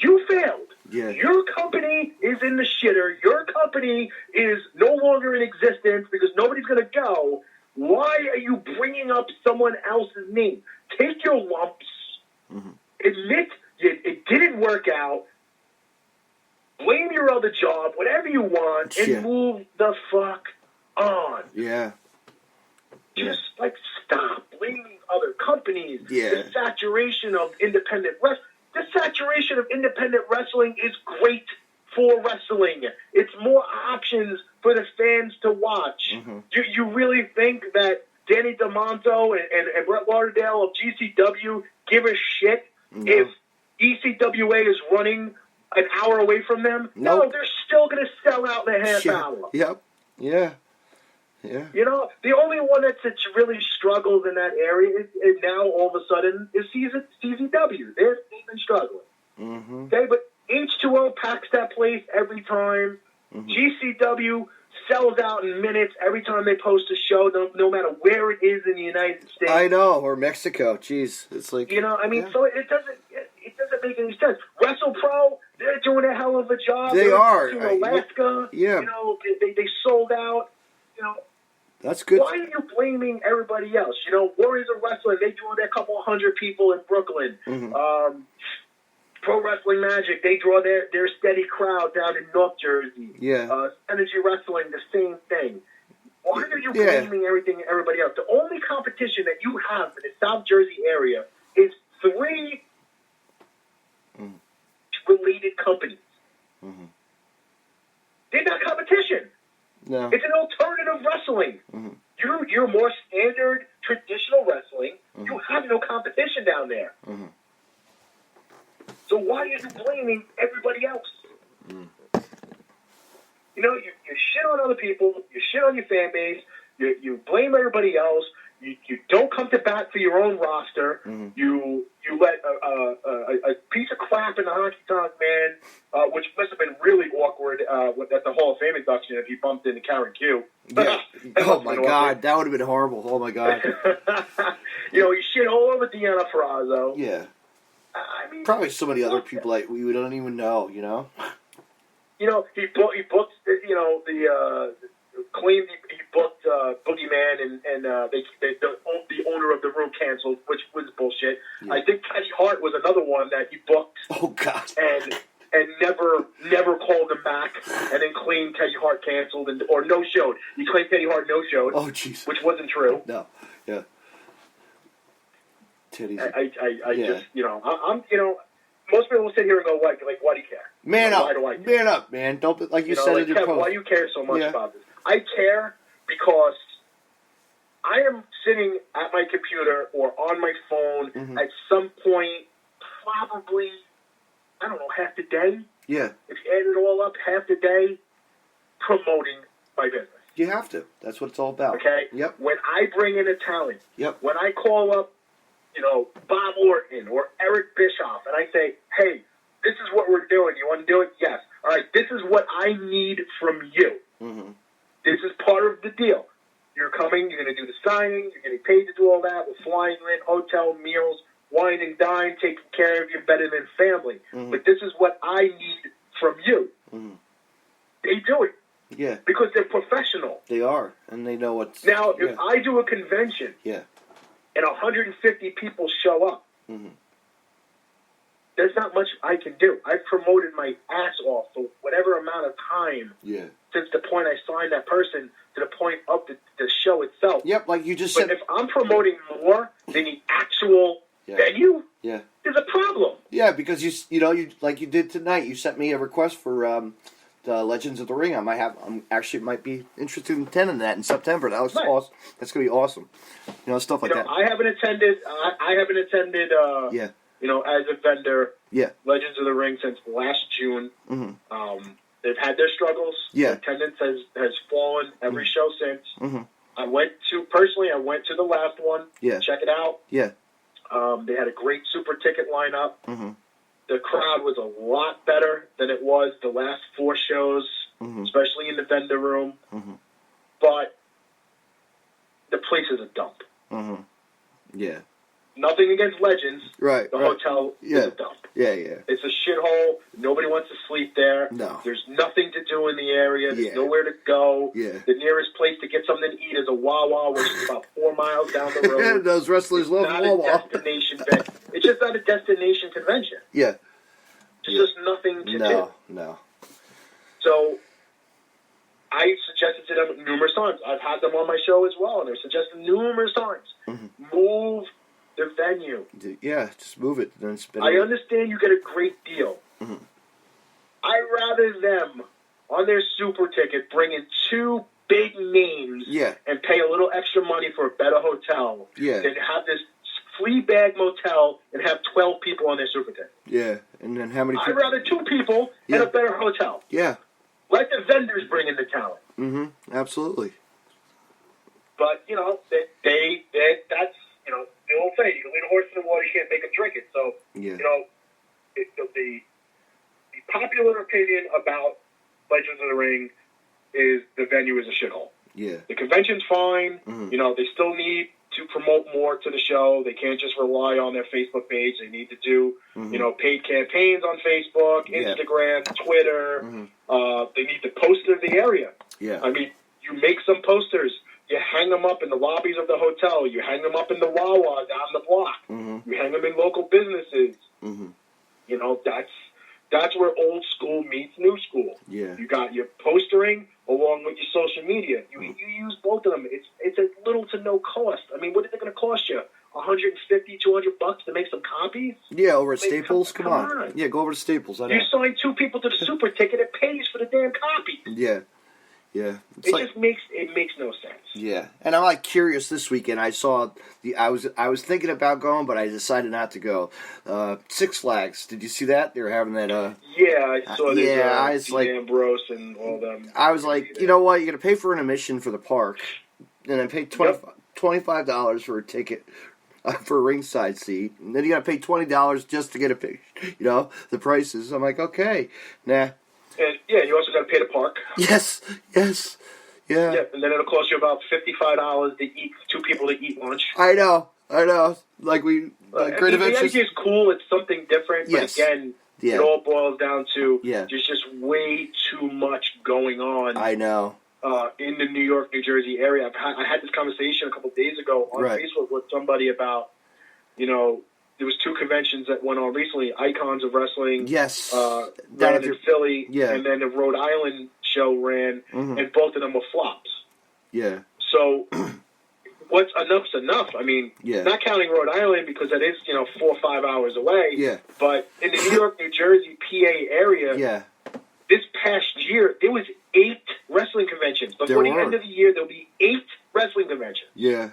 You failed. Yeah. Your company is in the shitter. Your company is no longer in existence because nobody's going to go. Why are you bringing up someone else's name? Take your lumps. Mm-hmm. Admit it didn't work out. Blame your other job, whatever you want, and move the fuck on. Yeah. Just, stop blaming other companies. Yeah. The saturation of independent wrestling. The saturation of independent wrestling is great for wrestling. It's more options for the fans to watch. Mm-hmm. You really think that Danny DeMonto and Brett Lauderdale of GCW give a shit if ECWA is running an hour away from them? Nope. No, they're still going to sell out in a half hour. Yep. Yeah. Yeah. You know, the only one that's really struggles in that area is now all of a sudden is CZW. They've been struggling. Mm-hmm. Okay, but H2O packs that place every time. Mm-hmm. GCW sells out in minutes every time they post a show, no matter where it is in the United States. I know, or Mexico. Jeez, it's like, you know, I mean, so it doesn't make any sense. WrestlePro, they're doing a hell of a job. They are. To Alaska, yeah. You know, they sold out. You know. That's good. Why are you blaming everybody else? You know, Warriors of Wrestling, they draw their couple hundred people in Brooklyn. Mm-hmm. Pro Wrestling Magic, they draw their steady crowd down in North Jersey. Yeah. Energy Wrestling, the same thing. Why are you blaming everybody else? The only competition that you have in the South Jersey area is 3 related companies. Mm-hmm. They're not competition. No. It's an alternative wrestling. Mm-hmm. You're more standard, traditional wrestling. Mm-hmm. You have no competition down there. Mm-hmm. So why are you blaming everybody else? Mm. You know, you shit on other people. You shit on your fan base. You blame everybody else. You don't come to bat for your own roster. Mm-hmm. You let a piece of crap in the Honky Tonk Man, which must have been really awkward at the Hall of Fame induction if he bumped into Karen Q. Yeah. Oh, my God. That would have been horrible. Oh, my God. You know, he shit all over Deanna Ferrazzo. Yeah. I mean, probably so many other people like we don't even know, you know? You know, he booked, you know, claimed he booked Boogeyman and the owner of the room canceled, which was bullshit. Yeah. I think Teddy Hart was another one that he booked. Oh, God. And never called him back, and then claimed Teddy Hart canceled or no showed. He claimed Teddy Hart no showed. Oh, jeez. Which wasn't true. No. Yeah. Teddy's. I just, you know, I'm, you know, most people will sit here and go, like, why do you care? Man up. Why do I care? Man up, man. Don't, like you said in your post. Why do you care so much about this? I care because I am sitting at my computer or on my phone at some point, probably, I don't know, half the day. Yeah. If you add it all up, half the day, promoting my business. You have to. That's what it's all about. Okay? Yep. When I bring in a talent, yep. When I call up, you know, Bob Orton or Eric Bischoff, and I say, hey, this is what we're doing. You want to do it? Yes. All right, this is what I need from you. Mm-hmm. This is part of the deal. You're coming, you're going to do the signing, you're getting paid to do all that. We're flying you in, hotel, meals, wine and dine, taking care of you better than family. Mm-hmm. But this is what I need from you. Mm-hmm. They do it. Yeah. Because they're professional. They are, and they know what's... Now, if I do a convention and 150 people show up, there's not much I can do. I've promoted my ass off for whatever amount of time since the point I signed that person to the point of the show itself. Yep, like you just said. But if I'm promoting more than the actual venue, there's a problem. Yeah, because you know, you like you did tonight, you sent me a request for Legends of the Ring. Might be interested in attending that in September. That was awesome. That's gonna be awesome. Stuff like that. I haven't attended. I haven't attended. As a vendor. Yeah. Legends of the Ring since last June. Mm-hmm. They've had their struggles. Yeah. The attendance has fallen every show since. Mm-hmm. I went to the last one. Yeah. Check it out. Yeah. They had a great super ticket lineup. Mm-hmm. The crowd was a lot better than it was the last 4 shows, especially in the vendor room. Mm-hmm. But the place is a dump. Mm-hmm. Yeah. Nothing against Legends. Right. The hotel is a dump. Yeah, yeah. It's a shithole. Nobody wants to sleep there. No. There's nothing to do in the area. There's nowhere to go. Yeah. The nearest place to get something to eat is a Wawa, which is about 4 miles down the road. Those wrestlers love Wawa. It's just not a destination convention. Yeah. There's just nothing to do. No. So I suggested to them numerous times. I've had them on my show as well, and they're suggesting numerous times. Mm-hmm. Move the venue. Yeah, just move it. Then spin it. I understand you get a great deal. Mm-hmm. I'd rather them, on their super ticket, bring in 2 big names and pay a little extra money for a better hotel than have this flea bag motel and have 12 people on their super ticket. Yeah, and then how many people? I'd rather 2 people and a better hotel. Yeah. Let the vendors bring in the talent. Mm-hmm. Absolutely. But, that's, the old saying, you can lead a horse in the water, you can't make him drink it. So, the popular opinion about Legends of the Ring is the venue is a shithole. Yeah. The convention's fine. Mm-hmm. They still need to promote more to the show. They can't just rely on their Facebook page. They need to do, paid campaigns on Facebook, Instagram, Twitter. Mm-hmm. They need to poster the area. Yeah. I mean, you make some posters. You hang them up in the lobbies of the hotel. You hang them up in the Wawa down the block. Mm-hmm. You hang them in local businesses. Mm-hmm. That's where old school meets new school. Yeah. You got your postering along with your social media. You use both of them. It's a little to no cost. I mean, what is it going to cost you? $150, $200 to make some copies? Yeah, over at Staples. Come on. Yeah, go over to Staples. I know. You sign 2 people to the super ticket. It pays for the damn copy. Yeah. Yeah, just makes no sense. Yeah, and I'm curious this weekend. I saw I was thinking about going, but I decided not to go. Six Flags. Did you see that? They were having that. Yeah, I saw this. Yeah, I was like Ambrose and all them. I was like, you know what? You're gonna pay for an admission for the park, and then pay $25 for a ticket for a ringside seat, and then you gotta pay $20 just to get a picture. The prices. I'm like, okay, nah. And, you also got to pay to park. Yes. Yeah. Yeah, and then it'll cost you about $55 to eat, 2 people to eat lunch. I know. Like Great Adventures. The idea is cool. It's something different. But again, it all boils down to there's just way too much going on. I know. In the New York, New Jersey area. I had this conversation a couple of days ago on Facebook with somebody about, there was 2 conventions that went on recently, Icons of Wrestling. Yes. Ran in Philly. Yeah. And then the Rhode Island show ran, and both of them were flops. Yeah. So, what's enough's enough? I mean, not counting Rhode Island because that is, 4 or 5 hours away. Yeah. But in the New York, New Jersey, PA area, this past year, there was 8 wrestling conventions. Before the end of the year, there'll be 8 wrestling conventions. Yeah.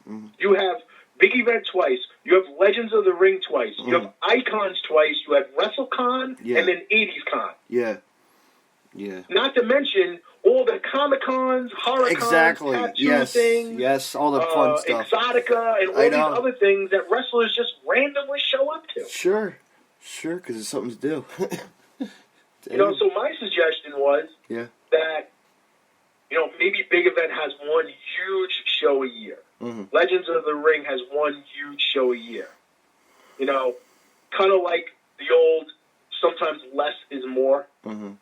Mm-hmm. You have Big Event twice. You have Legends of the Ring twice. You have Icons twice. You have WrestleCon and then 80s Con. Yeah. Not to mention all the Comic-Cons, Horror-Cons, tattoo things. Yes, all the fun stuff. Exotica and all these other things that wrestlers just randomly show up to. Sure, because it's something to do. So my suggestion was that, maybe Big Event has one huge show a year. Mm-hmm. Legends of the Ring has one huge show a year. Kind of like the old, sometimes less is more. Mm-hmm.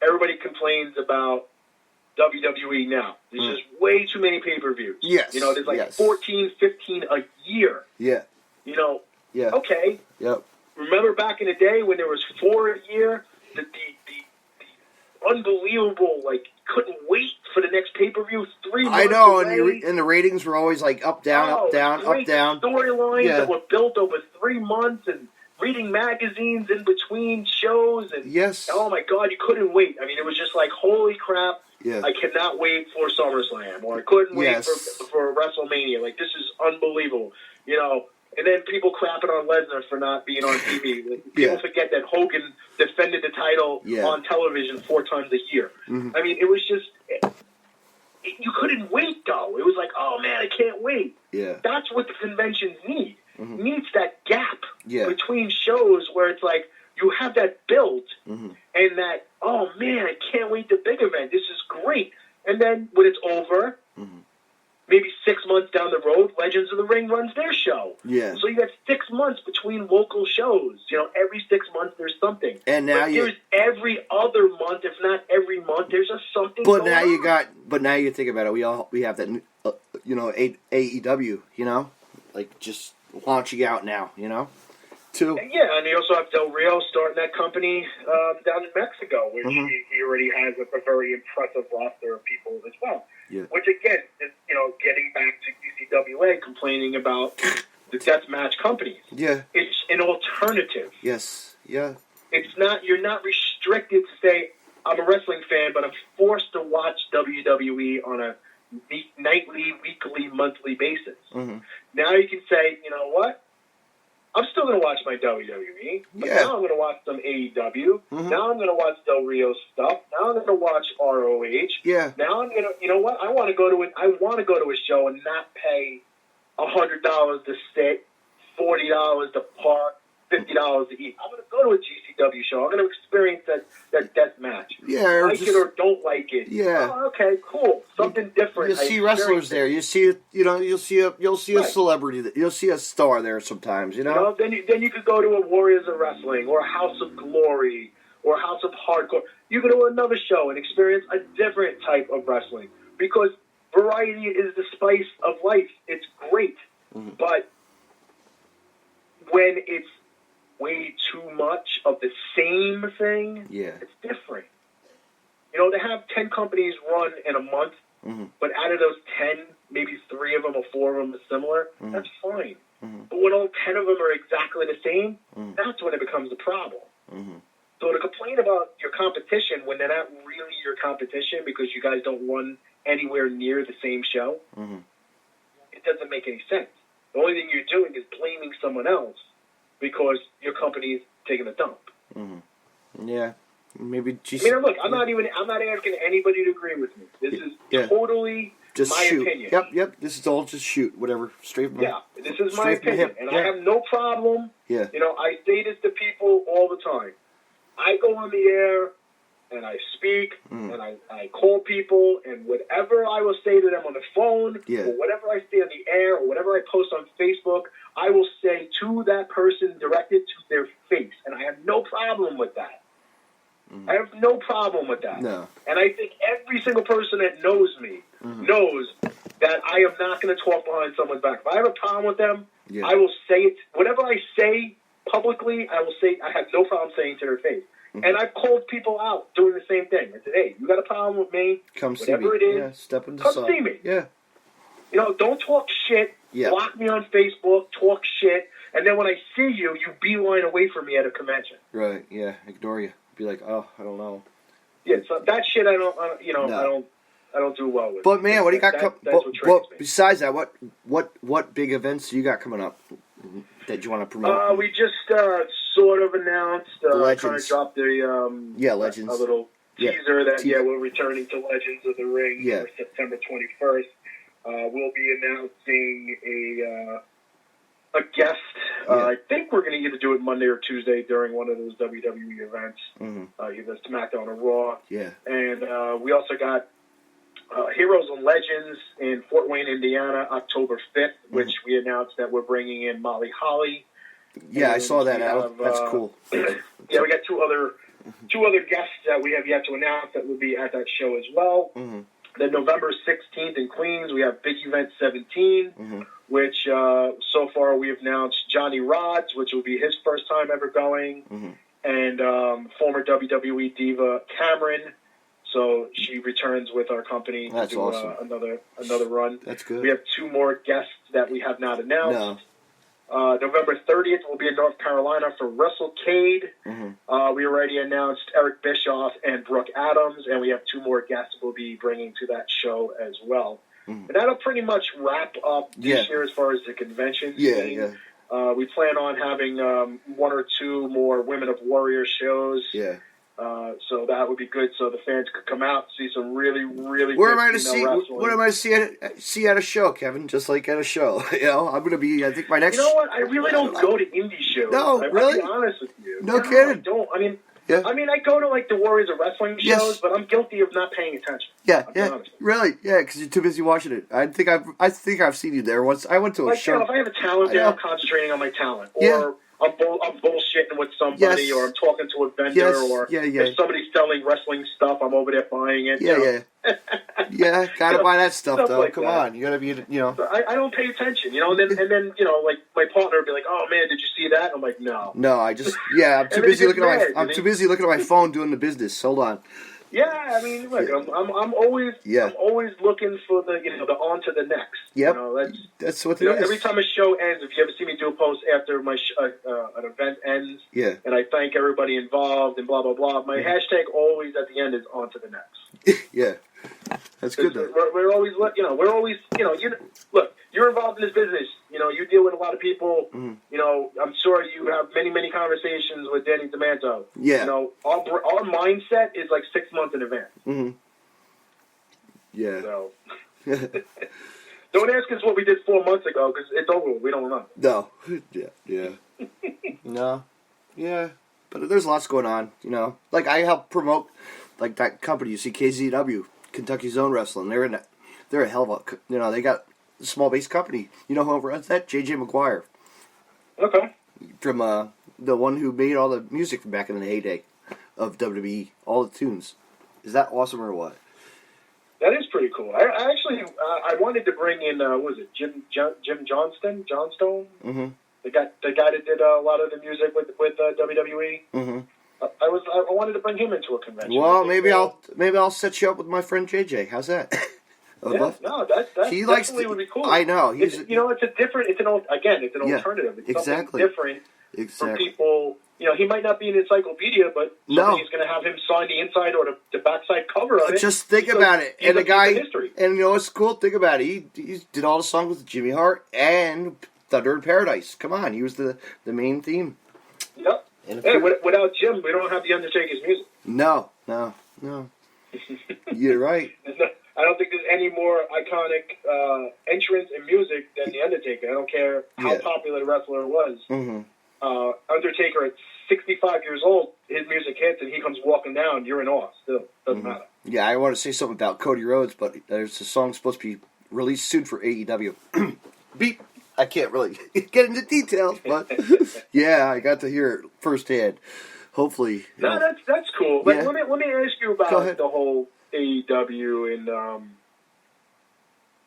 Everybody complains about WWE now. There's just way too many pay-per-views. Yes. There's 14, 15 a year. Yeah. Okay. Yep. Remember back in the day when there was 4 a year? The unbelievable, couldn't wait for the next pay-per-view 3 months I know, away. and the ratings were always up, down, up, down, up, down. Storylines that were built over 3 months, and reading magazines in between shows, and yes, oh my God, you couldn't wait. I mean, it was just like, holy crap, yeah, I cannot wait for SummerSlam, or I couldn't wait yes, for WrestleMania. Like, this is unbelievable, you know. And then people crapping on Lesnar for not being on TV. Like, people forget that Hogan defended the title on television 4 times a year. Mm-hmm. I mean, it was just, you couldn't wait, though. It was like, oh man, I can't wait. Yeah, That's what the conventions need. Mm-hmm. Needs that gap yeah, between shows where it's like you have that build mm-hmm. and that, oh man, I can't wait the big event. This is great. And then when it's over, Mm-hmm. maybe 6 months down the road, Legends of the Ring runs their show. Yeah. So you got 6 months between local shows. You know, every 6 months there's something. And now there's every other month, if not every month, there's just something. But going now on. But now you think about it. We have that, you know, AEW. You know, like just launching out now. You know, too. Yeah, and you also have Del Rio starting that company down in Mexico, which Mm-hmm. he already has a very impressive roster of people as well. Yeah. Which again is, you know, getting back to UCWA complaining about the deathmatch companies. Yeah. It's an alternative. Yes. Yeah. It's not. You're not restricted to say, I'm a wrestling fan, but I'm forced to watch WWE on a nightly, weekly, monthly basis. Mm-hmm. Now you can say, you know what? I'm still going to watch my WWE, but now I'm going to watch some AEW. Mm-hmm. Now I'm going to watch Del Rio stuff. Now I'm going to watch ROH. Yeah. Now I'm going to, you know what? I want to go to it. I want to go to a show and not pay $100 to sit, $40 to park, $50 to eat. I'm going to go to a GCW show. I'm going to experience that death match. Yeah. Like it or don't like it. Yeah. Oh, okay, cool. Something different. You see wrestlers there. You see, you know, you'll see a celebrity. You'll see a star there sometimes. You know. Then you could go to a Warriors of Wrestling or a House of Glory or a House of Hardcore. You go to another show and experience a different type of wrestling because variety is the spice of life. It's great, but when it's way too much of the same thing, it's different. You know, to have 10 companies run in a month, but out of those 10, maybe 3 of them or 4 of them are similar, that's fine. But when all 10 of them are exactly the same, that's when it becomes a problem. So to complain about your competition when they're not really your competition because you guys don't run anywhere near the same show, it doesn't make any sense. The only thing you're doing is blaming someone else because your company's taking a dump. Yeah. Maybe just. I mean, look, I'm not asking anybody to agree with me. This is totally just my shoot. opinion. Yep. This is all just shoot. Whatever. Straight from this is my opinion. And I have no problem. Yeah. You know, I say this to people all the time. I go on the air and I speak and I call people and whatever I will say to them on the phone or whatever I say on the air or whatever I post on Facebook, I will say to that person directed to their face. And I have no problem with that. I have no problem with that. No. And I think every single person that knows me knows that I am not going to talk behind someone's back. If I have a problem with them, I will say it. Whatever I say publicly, I will say, I have no problem saying to their face. And I've called people out doing the same thing. I said, hey, you got a problem with me? Come see me. Whatever it is, yeah, step into come see me. Yeah. You know, don't talk shit. Yeah. Block me on Facebook, talk shit. And then when I see you, you beeline away from me at a convention. Right, yeah. Ignore you. Be like, oh, I don't know. Yeah, so that shit I don't do well with. But man, what do you got coming? Besides that, what big events do you got coming up that you want to promote? We just sort of announced, Legends. kind of dropped Legends. a little teaser that we're returning to Legends of the Ring for September 21st. We'll be announcing a guest. I think we're going to either do it Monday or Tuesday during one of those WWE events, either SmackDown or Raw. Yeah. And we also got Heroes and Legends in Fort Wayne, Indiana, October 5th, which we announced that we're bringing in Molly Holly. Yeah, I saw that. That's cool. We got two other guests that we have yet to announce that will be at that show as well. Then November 16th in Queens, we have Big Event 17, which so far we have announced Johnny Rods, which will be his first time ever going, and former WWE diva Cameron. So she returns with our company to do awesome. another run. That's good. We have 2 more guests that we have not announced. November 30th, we'll be in North Carolina for WrestleCade. We already announced Eric Bischoff and Brooke Adams, and we have 2 more guests we'll be bringing to that show as well. And that'll pretty much wrap up this year as far as the convention scene. We plan on having 1 or 2 more Women of Warrior shows. So that would be good, so the fans could come out and see some really, really Where good am I to see? wrestling. What am I to see at a show, Kevin? Just like at a show, you know. I'm going to be. I think my next. You know what? I really don't go to indie shows. No, really? I'll be honest with you. No kidding. I don't. I mean, I go to like the Warriors of Wrestling shows, but I'm guilty of not paying attention. Really, because you're too busy watching it. I think I've seen you there once. I went to a show. You know, if I have a talent there, I'm concentrating on my talent, or I'm bullshitting with somebody, or I'm talking to a vendor, or if somebody's selling wrestling stuff, I'm over there buying it. Gotta buy that stuff though. Like Come that. on, you gotta be, you know. So I don't pay attention, you know. And then you know, like my partner would be like, "Oh man, did you see that?" I'm like, "No." No, I just I'm too busy looking at my too busy looking at my phone doing the business. Hold on. Yeah, I mean, look, I'm always looking for the the on to the next. Yep. You know, that's what it is. Every time a show ends, if you ever see me do a post after my an event ends, and I thank everybody involved and blah blah blah, my hashtag always at the end is on to the next. That's good though. We're always look, you're involved in this business. You know, you deal with a lot of people. You know, I'm sure you have many conversations with Danny DeManto. You know, our mindset is like 6 months in advance. So don't ask us what we did 4 months ago because it's over. We don't know. No. No. But there's lots going on. You know, like I help promote like that company. You see, KZW, Kentucky Zone Wrestling. They're a hell of a. You know, they got a small base company. You know who runs that? JJ McGuire. Okay. From the one who made all the music from back in the heyday of WWE, all the tunes. Is that awesome or what? That is pretty cool. I actually I wanted to bring in what was it Jim Johnstone? The guy that did a lot of the music with WWE. I wanted to bring him into a convention. Well, maybe I'll set you up with my friend JJ. How's that? That he definitely would be cool. I know. It's an alternative. It's something different for people. You know, he might not be an encyclopedia, but somebody's going to have him sign the inside or the backside cover of it. Just think about it. And the guy, and you know what's cool? Think about it. He did all the songs with Jimmy Hart and Thunder in Paradise. Come on, he was the main theme. Yep. Hey, without Jim, we don't have the Undertaker's music. No. You're right. I don't think there's any more iconic entrance in music than the Undertaker. I don't care how popular the wrestler was. Undertaker at 65 years old, his music hits and he comes walking down. You're in awe. Still doesn't matter. Yeah, I want to say something about Cody Rhodes, but there's a song supposed to be released soon for AEW. Beep. I can't really get into details, but yeah, I got to hear it firsthand. Hopefully, no, that's cool. But let me ask you about the whole AEW and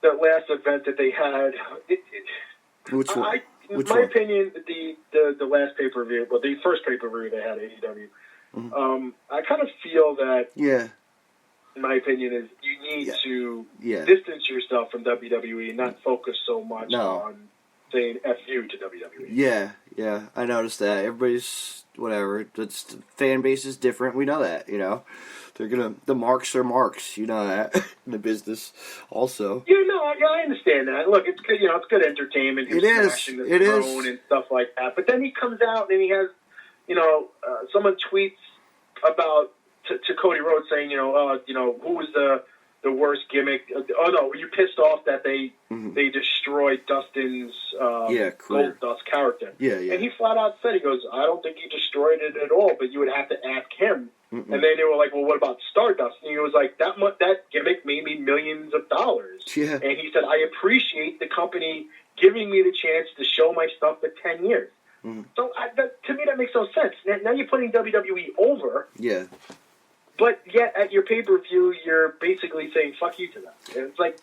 the last event that they had. Which one? In my opinion, the last pay-per-view, well, the first pay-per-view they had at AEW, I kind of feel that, in my opinion, is you need to distance yourself from WWE and not focus so much on saying F you to WWE. Yeah, I noticed that. Everybody's, whatever, the fan base is different. We know that, you know. The marks are marks, you know that, in the business also. I understand that. Look, it's good, it's good entertainment. It is. It is. And stuff like that. But then he comes out and he has, someone tweets about, to Cody Rhodes saying, who was the worst gimmick? Oh no, were you pissed off that they destroyed Dustin's Gold Dust character? Yeah. And he flat out said, he goes, I don't think he destroyed it at all, but you would have to ask him. And then they were like, well, what about Stardust? And he was like, that gimmick made me millions of dollars. Yeah. And he said, I appreciate the company giving me the chance to show my stuff for 10 years. So to me, that makes no sense. Now you're putting WWE over. Yeah. But yet, at your pay-per-view, you're basically saying "fuck you" to them. It's like,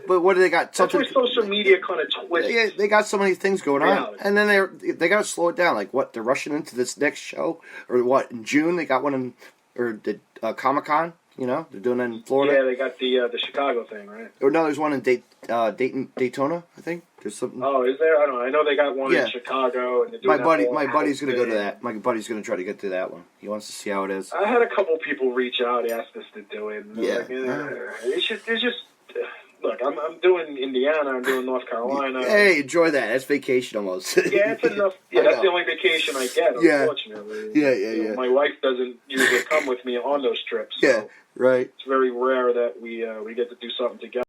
but what do they got? That's where social media kind of twists. Yeah, they got so many things going on, and then they got to slow it down. Like what? They're rushing into this next show, or what? In June they got one in, or did Comic-Con? You know, they're doing it in Florida. Yeah, they got the Chicago thing, right? Or no, there's one in Daytona, I think. There's something. Oh, is there? I don't know. I know they got one in Chicago, and they're doing my buddy's gonna go to that. My buddy's gonna try to get to that one. He wants to see how it is. I had a couple people reach out, ask us to do it. And Yeah. It's just. Look, I'm doing Indiana. I'm doing North Carolina. Hey, enjoy that. That's vacation almost. Yeah, it's enough. Yeah, that's the only vacation I get. Unfortunately. Yeah. My wife doesn't usually come with me on those trips. So right. it's very rare that we get to do something together.